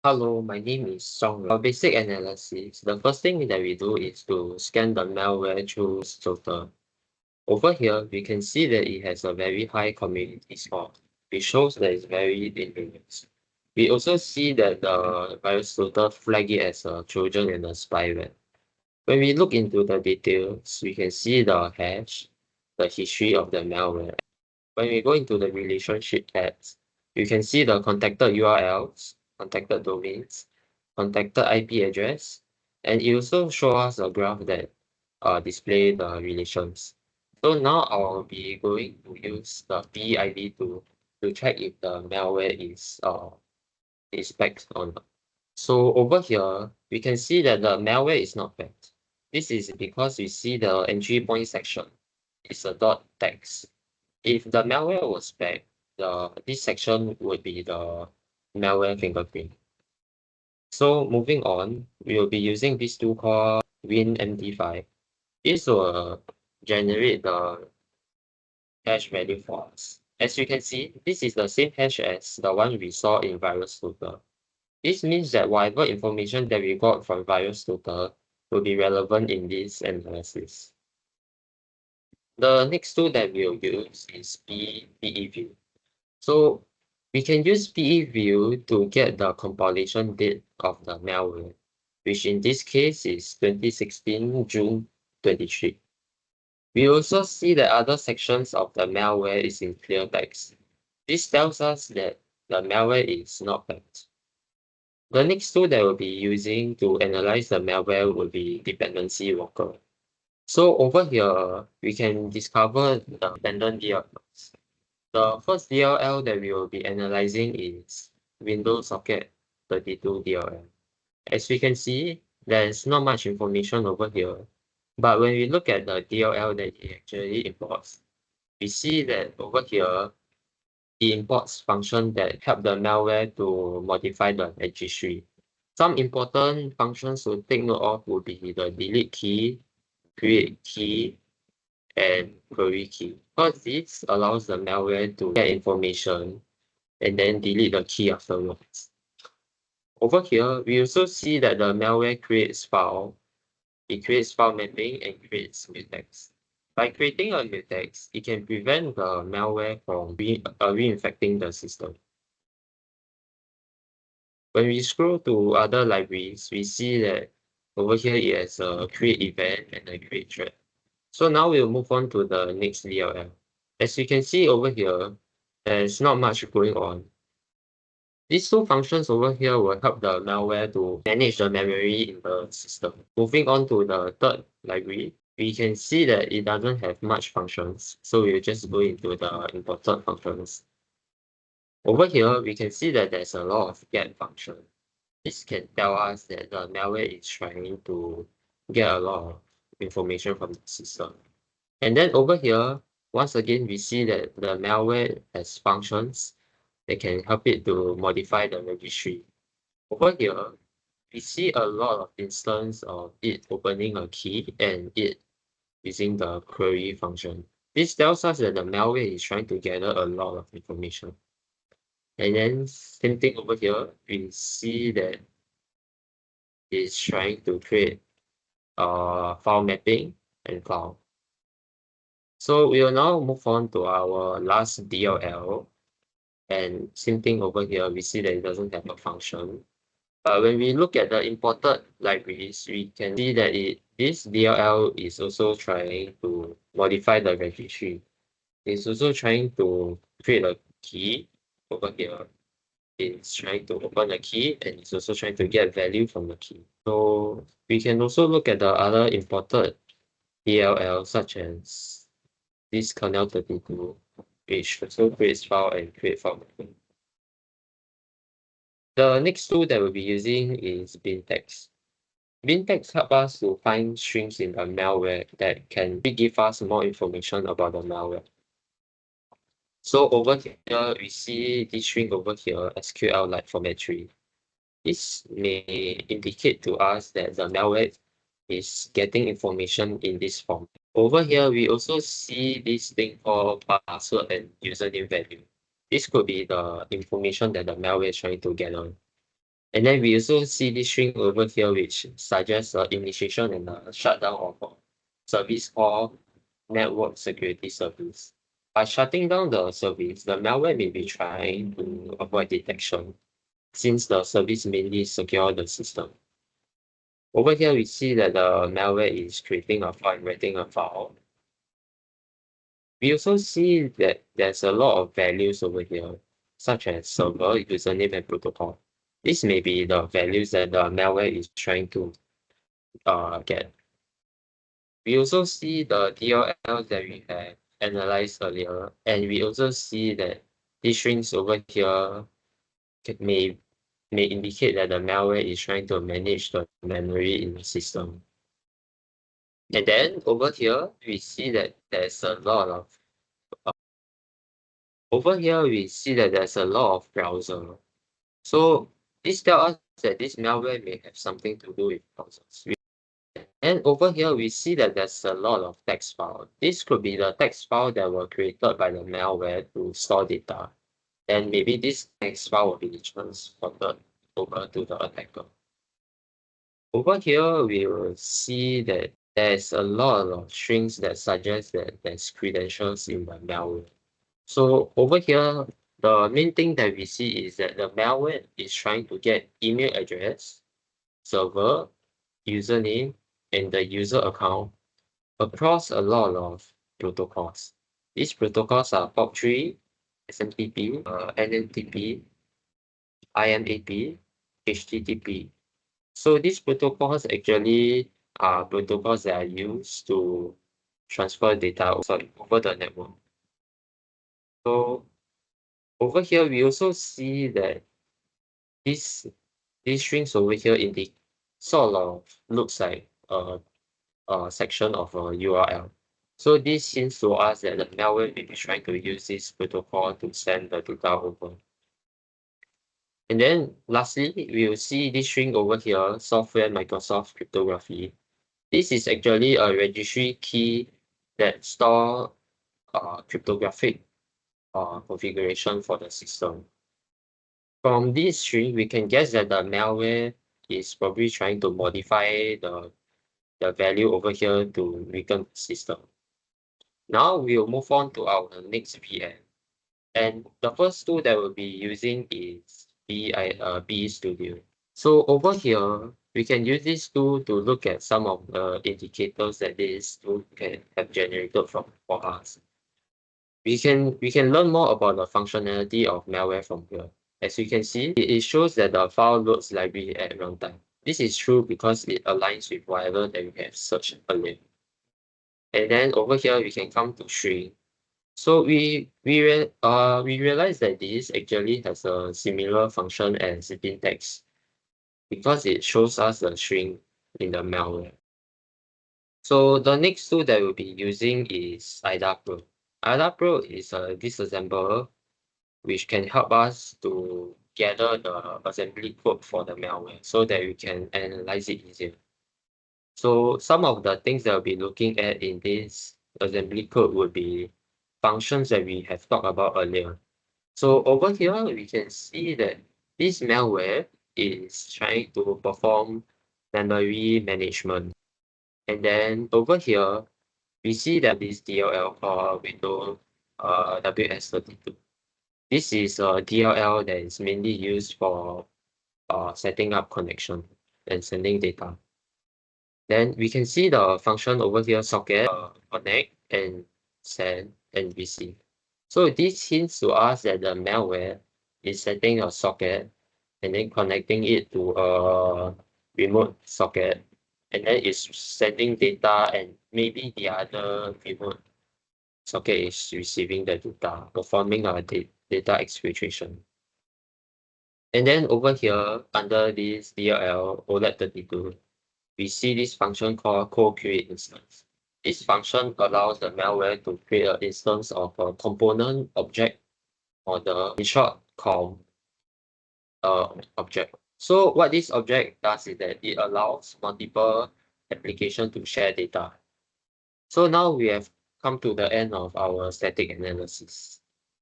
Hello, my name is Song. For basic analysis, the first thing that we do is to scan the malware through filter. Over here, we can see that it has a very high community score, which shows that it's very dangerous. We also see that the virus filter flag it as a Trojan and a spyware. When we look into the details, we can see the hash, the history of the malware. When we go into the relationship tabs, you can see the contacted URLs, contacted domains, contacted IP address, and it also shows us a graph that display the relations. So now I'll be going to use the PID to check if the malware is pegged or not. So over here, we can see that the malware is not pegged. This is because we see the entry point section is a dot text. If the malware was pegged, this section would be the malware fingerprint. So moving on, we will be using this tool called WinMD5. This will generate the hash value for us. As you can see, this is the same hash as the one we saw in VirusTotal. This means that whatever information that we got from VirusTotal will be relevant in this analysis. The next tool that we'll use is PEView. So we can use PEView to get the compilation date of the malware, which in this case is 2016 June 23. We also see that other sections of the malware is in clear text. This tells us that the malware is not pegged. The next tool that we'll be using to analyze the malware will be Dependency Walker. So over here, we can discover the dependent DLLs. The first DLL that we will be analyzing is Windows Socket 32 DLL. As we can see, there's not much information over here, but when we look at the DLL that it actually imports, we see that over here, it imports functions that help the malware to modify the registry. Some important functions to take note of would be the delete key, create key, and query key. Because this allows the malware to get information and then delete the key afterwards. Over here, we also see that the malware creates file. It creates file mapping and creates mutex. By creating a mutex, it can prevent the malware from reinfecting the system. When we scroll to other libraries, we see that over here it has a create event and a create thread. So now we'll move on to the next DLL. As you can see over here, there's not much going on. These two functions over here will help the malware to manage the memory in the system. Moving on to the third library, we can see that it doesn't have much functions, so we'll just go into the imported functions. Over here, we can see that there's a lot of get function. This can tell us that the malware is trying to get a lot of information from the system. And then over here, once again, we see that the malware has functions that can help it to modify the registry. Over here, we see a lot of instances of it opening a key and it using the query function. This tells us that the malware is trying to gather a lot of information. And then same thing over here, we see that it's trying to create file mapping and file. So we will now move on to our last DLL. And same thing over here, we see that it doesn't have a function. But when we look at the imported libraries, we can see that this DLL is also trying to modify the registry. It's also trying to create a key over here. It's trying to open a key and it's also trying to get value from the key. So we can also look at the other imported DLL such as this kernel 32, which also creates file and create file mapping. The next tool that we'll be using is bintext. Bintext help us to find strings in the malware that can give us more information about the malware. So over here, we see this string over here, SQL-like formatry. This may indicate to us that the malware is getting information in this form. Over here, we also see this thing called password and username value. This could be the information that the malware is trying to gather. And then we also see this string over here, which suggests the initiation and the shutdown of a service called network security service. By shutting down the service, the malware may be trying to avoid detection, since the service mainly secure the system. Over here, we see that the malware is creating a file and writing a file. We also see that there's a lot of values over here, such as server, username, and protocol. This may be the values that the malware is trying to get. We also see the DLLs that we have analyzed earlier, and we also see that these strings over here may indicate that the malware is trying to manage the memory in the system. And then over here, we see that there's a lot of browser. So this tells us that this malware may have something to do with browsers. And over here, we see that there's a lot of text file. This could be the text file that were created by the malware to store data. And maybe this text file will be transported over to the attacker. Over here, we will see that there's a lot of strings that suggest that there's credentials in the malware. So over here, the main thing that we see is that the malware is trying to get email address, server, username, and the user account across a lot of protocols. These protocols are POP3, SMTP, NMTP, IMAP, HTTP. So these protocols actually are protocols that are used to transfer data over the network. So over here, we also see that these strings over here in the sort of looks like a section of a URL. So this hints to us that the malware may be trying to use this protocol to send the data over. And then lastly, we will see this string over here, software Microsoft cryptography. This is actually a registry key that store cryptographic configuration for the system. From this string, we can guess that the malware is probably trying to modify the value over here to weaken the system. Now we'll move on to our next VM. And the first tool that we'll be using is B Studio. So over here, we can use this tool to look at some of the indicators that this tool can have generated for us. We can learn more about the functionality of malware from here. As you can see, it shows that the file loads library at runtime. This is true because it aligns with whatever that we have searched earlier. And then over here, we can come to string. So we realize that this actually has a similar function as bin text because it shows us the string in the malware. So the next tool that we'll be using is IDA-Pro. IDA-Pro is a disassembler which can help us to gather the assembly code for the malware so that we can analyze it easier. So some of the things that we'll be looking at in this assembly code would be functions that we have talked about earlier. So over here, we can see that this malware is trying to perform memory management. And then over here, we see that this DLL called Windows WS32. This is a DLL that is mainly used for setting up connection and sending data. Then we can see the function over here, socket, connect, and send, and receive. So this hints to us that the malware is setting a socket and then connecting it to a remote socket, and then it's sending data, and maybe the other remote socket is receiving the data, performing a data exfiltration. And then over here, under this DLL OLED32, we see this function called co-create instance. This function allows the malware to create an instance of a component object, or in short, COM object. So what this object does is that it allows multiple applications to share data. So now we have come to the end of our static analysis.